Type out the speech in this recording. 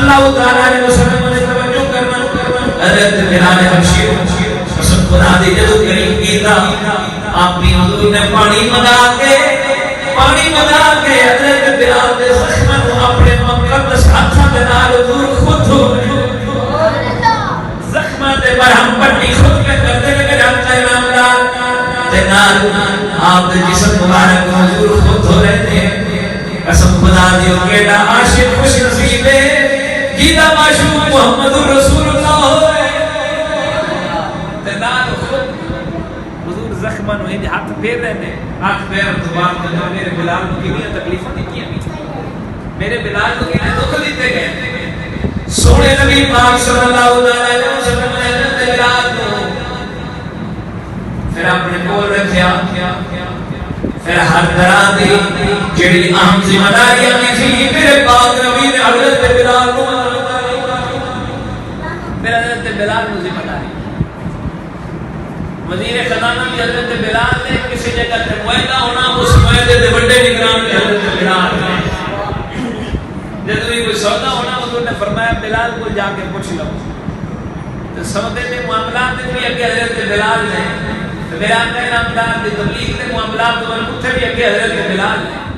اللہ تعالی علیہ وسلم نے توجہ کرنا حضرت بلال حبشی قسم خدا دی جدو کریم کیتا آپ بھی حضور نے پانی منگا کے حضرت بلال دے زخم کو اپنے مقدس ہاتھوں دے نال حضور خود دھو زخم دے مرہم پٹی خود کے کردے لگے جانتا امامدار تے نال آپ دے جسم مبارک کو حضور خود دھو رہے تھے قسم خدا دیو کیڑا عاشق خوش نصیب ہے جیتا معشوق محمد رسول اللہ ہوئے تے نال خود حضور زخمن ہوئے ہاتھ پھیر رہے ہیں آنکھ پیر دوبار کرنا میرے بلال کو کیوں تکلیفوں نہیں کیا میرے بلال کو کیوں دکھ دیتے گئے سونے نبی پاک صلی اللہ علیہ وسلم نے حضرت بلال کو پھر اپنے کول رکھیا پھر ہر طرح دی جڑی اہم ذمہ داریاں تھی میرے پاک نبی نے حضرت بلال کو پھر حضرت بلال کو ذمہ داری وزیر خزانہ بھی حضرت بلال نے کسی جگہ تے معاہدہ ہونا اس معاہدے دے بڑے نگران بھی حضرت بلال نے جب بھی کوئی سودا ہونا حضور نے فرمایا بلال کو جا کے پوچھ لو تو سودے کے معاملات میں بھی اگے حضرت بلال نے میرا نامدار دی تبلیغ کے معاملات میں بھی اگے حضرت بلال نے